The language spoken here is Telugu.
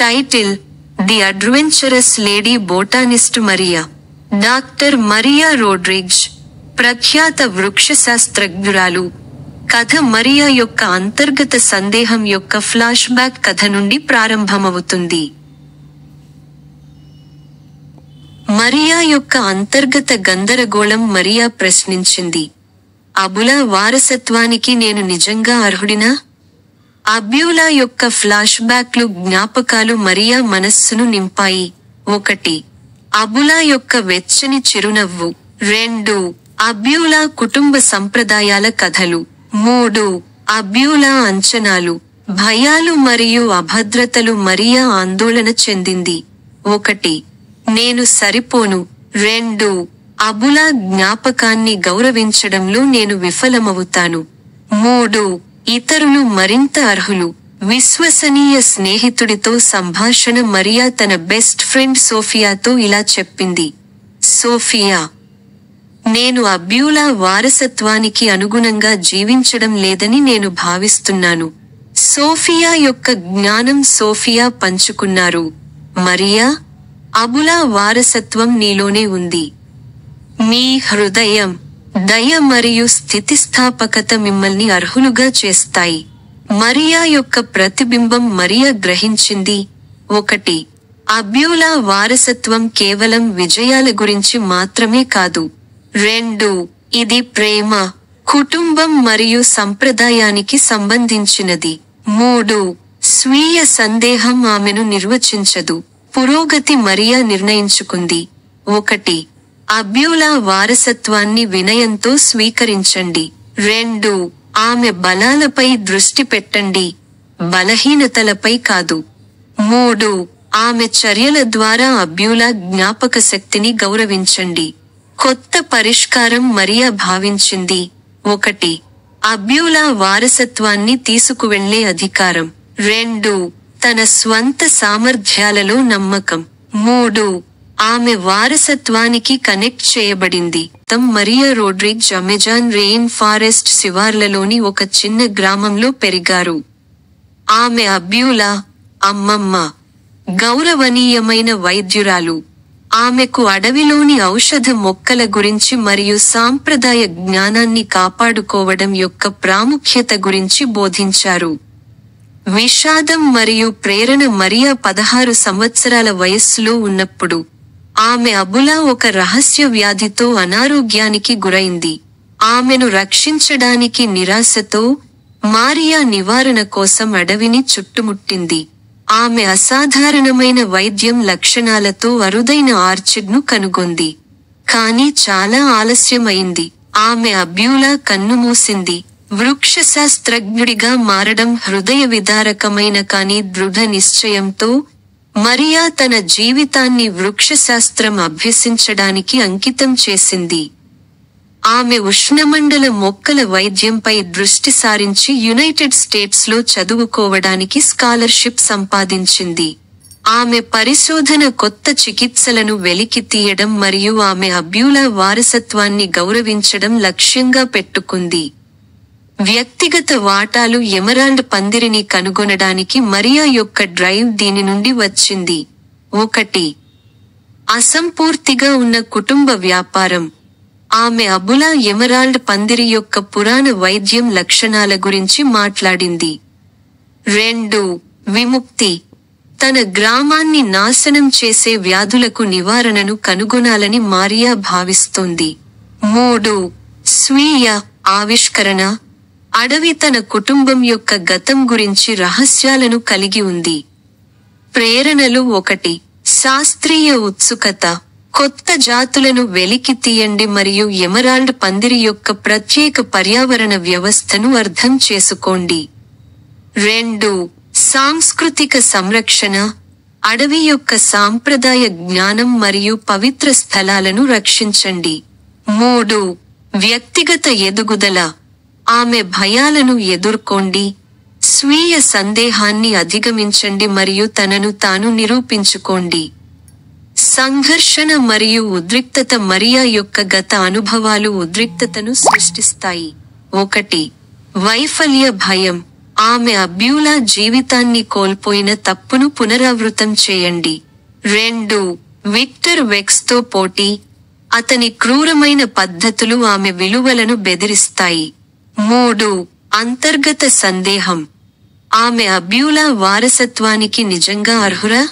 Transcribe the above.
Title: the adventurous lady botanist Maria. Doctor Maria Rodriguez, ప్రఖ్యాత వృక్షశాస్త్రజ్ఞురాలు. కథ మరియా యొక్క అంతర్గత సందేహం యొక్క ఫ్లాష్ బ్యాక్ కథ నుండి ప్రారంభమవుతుంది. మరియా యొక్క అంతర్గత గందరగోళం. మరియా ప్రశ్నించింది, అబులా వారసత్వానికి నేను నిజంగా అర్హుడినా? అబ్యూలా యొక్క ఫ్లాష్ బ్యాక్లు జ్ఞాపకాలు మరియా మనస్సును నింపాయి. 1. అబులా యొక్క వెచ్చని చిరునవ్వు. 2. అబ్యూలా కుటుంబ సంప్రదాయాల కథలు. 3. అబ్యూలా అంచనాలు, భయాలు మరియు అభద్రతలు. మరియా ఆందోళన చెందింది. 1. నేను సరిపోను. 2. అబులా జ్ఞాపకాన్ని గౌరవించడంలో నేను విఫలమవుతాను. 3. ఇతరులు మరింత అర్హులు. విశ్వసనీయ స్నేహితుడితో సంభాషణ. మరియా తన బెస్ట్ ఫ్రెండ్ సోఫియాతో ఇలా చెప్పింది, సోఫియా, నేను అబ్యూలా వారసత్వానికి అనుగుణంగా జీవించడం లేదని నేను భావిస్తున్నాను. సోఫియా యొక్క జ్ఞానం. సోఫియా పంచుకున్నారు, మరియా, అబులా వారసత్వం నీలోనే ఉంది. మీ హృదయం, దయ మరియు స్థితిస్థాపకత మిమ్మల్ని అర్హులుగా చేస్తాయి. మరియా యొక్క ప్రతిబింబం. మరియా గ్రహించింది, 1. అబ్యూలా వారసత్వం కేవలం విజయాల గురించి మాత్రమే కాదు. 2. ఇది ప్రేమ, కుటుంబం మరియు సంప్రదాయానికి సంబంధించినది. 3. స్వీయ సందేహం ఆమెను నిర్వచించదు. పురోగతి. మరియా నిర్ణయించుకుంది, 1. అబ్యూలా వారసత్వాన్ని వినయంతో స్వీకరించండి. 2. ఆమె బలాలపై దృష్టి పెట్టండి, బలహీనతలపై కాదు. 3. ఆమె చర్యల ద్వారా అబ్యూలా జ్ఞాపక శక్తిని గౌరవించండి. కొత్త పరిష్కారం. మరియా భావించింది, 1. అబ్యూలా వారసత్వాన్ని తీసుకువెళ్లే అధికారం. 2. తన స్వంత సామర్థ్యాలలో నమ్మకం. 3. ఆమె వారసత్వానికి కనెక్ట్ చేయబడింది. Maria Rodriguez Amazon rain forest శివార్లలోని ఒక చిన్న గ్రామంలో పెరిగారు. ఆమె అబ్యూలా అమ్మమ్మ, గౌరవనీయమైన వైద్యురాలు. ఆమెకు అడవిలోని ఔషధ మొక్కల గురించి మరియు సాంప్రదాయ జ్ఞానాన్ని కాపాడుకోవడం యొక్క ప్రాముఖ్యత గురించి బోధించారు. విషాదం మరియు ప్రేరణ. మరియా 16 సంవత్సరాల వయస్సులో ఉన్నప్పుడు ఆమె అబులా ఒక రహస్య వ్యాధితో అనారోగ్యానికి గురైంది. ఆమెను రక్షించడానికి నిరాశతో మారియా నివారణ కోసం అడవిని చుట్టుముట్టింది. ఆమె అసాధారణమైన వైద్యం లక్షణాలతో అరుదైన ఆర్చిడ్ను కనుగొంది. కానీ చాలా ఆలస్యం అయింది. ఆమె అబ్యూలా కన్నుమూసింది. వృక్షశాస్త్రజ్ఞుడిగా మారడం హృదయ విదారకమైన కానీ దృఢ నిశ్చయంతో మరియా తన జీవితాన్ని వృక్షశాస్త్రం అభ్యసించడానికి అంకితం చేసింది. ఆమె ఉష్ణమండల మొక్కల వైద్యంపై దృష్టి సారించి యునైటెడ్ స్టేట్స్లో చదువుకోవడానికి స్కాలర్షిప్ సంపాదించింది. ఆమె పరిశోధన కొత్త చికిత్సలను వెలికితీయడం మరియు ఆమె అబ్యూలా వారసత్వాన్ని గౌరవించడం లక్ష్యంగా పెట్టుకుంది. వ్యక్తిగత వాటాలు. ఎమరాల్డ్ పందిరిని కనుగొనడానికి మరియా యొక్క డ్రైవ్ దీని నుండి వచ్చింది. 1. అసంపూర్తిగా ఉన్న కుటుంబ వ్యాపారం. ఆమె అబులా ఎమరాల్డ్ పందిరి యొక్క పురాణ వైద్యం లక్షణాల గురించి మాట్లాడింది. 2. విముక్తి. తన గ్రామాన్ని నాశనం చేసే వ్యాధులకు నివారణను కనుగొనాలని మారియా భావిస్తోంది. 3. స్వీయ ఆవిష్కరణ. అడవి తన కుటుంబం యొక్క గతం గురించి రహస్యాలను కలిగి ఉంది. ప్రేరణలు. 1. శాస్త్రీయ ఉత్సుకత. కొత్త జాతులను వెలికి తీయండి మరియు ఎమరాల్డ్ పందిరి యొక్క ప్రత్యేక పర్యావరణ వ్యవస్థను అర్థం చేసుకోండి. 2. సాంస్కృతిక సంరక్షణ. అడవి యొక్క సాంప్రదాయ జ్ఞానం మరియు పవిత్ర స్థలాలను రక్షించండి. 3. వ్యక్తిగత ఎదుగుదల. ఆమె భయాలను ఎదుర్కోండి, స్వీయ సందేహాన్ని అధిగమించండి మరియు తనను తాను నిరూపించుకోండి. సంఘర్షణ మరియు ఉద్రిక్తత. మరియా యొక్క గత అనుభవాలు ఉద్రిక్తతను సృష్టిస్తాయి. 1. వైఫల్య భయం. ఆమె అబ్యూలా జీవితాన్ని కోల్పోయిన తప్పును పునరావృతం చేయండి. 2. విక్టర్ వెక్స్తో పోటీ. అతని క్రూరమైన పద్ధతులు ఆమె విలువలను బెదిరిస్తాయి. 3. అంతర్గత సందేహం. ఆమె అబ్యూలా వారసత్వానికి నిజంగా అర్హురా?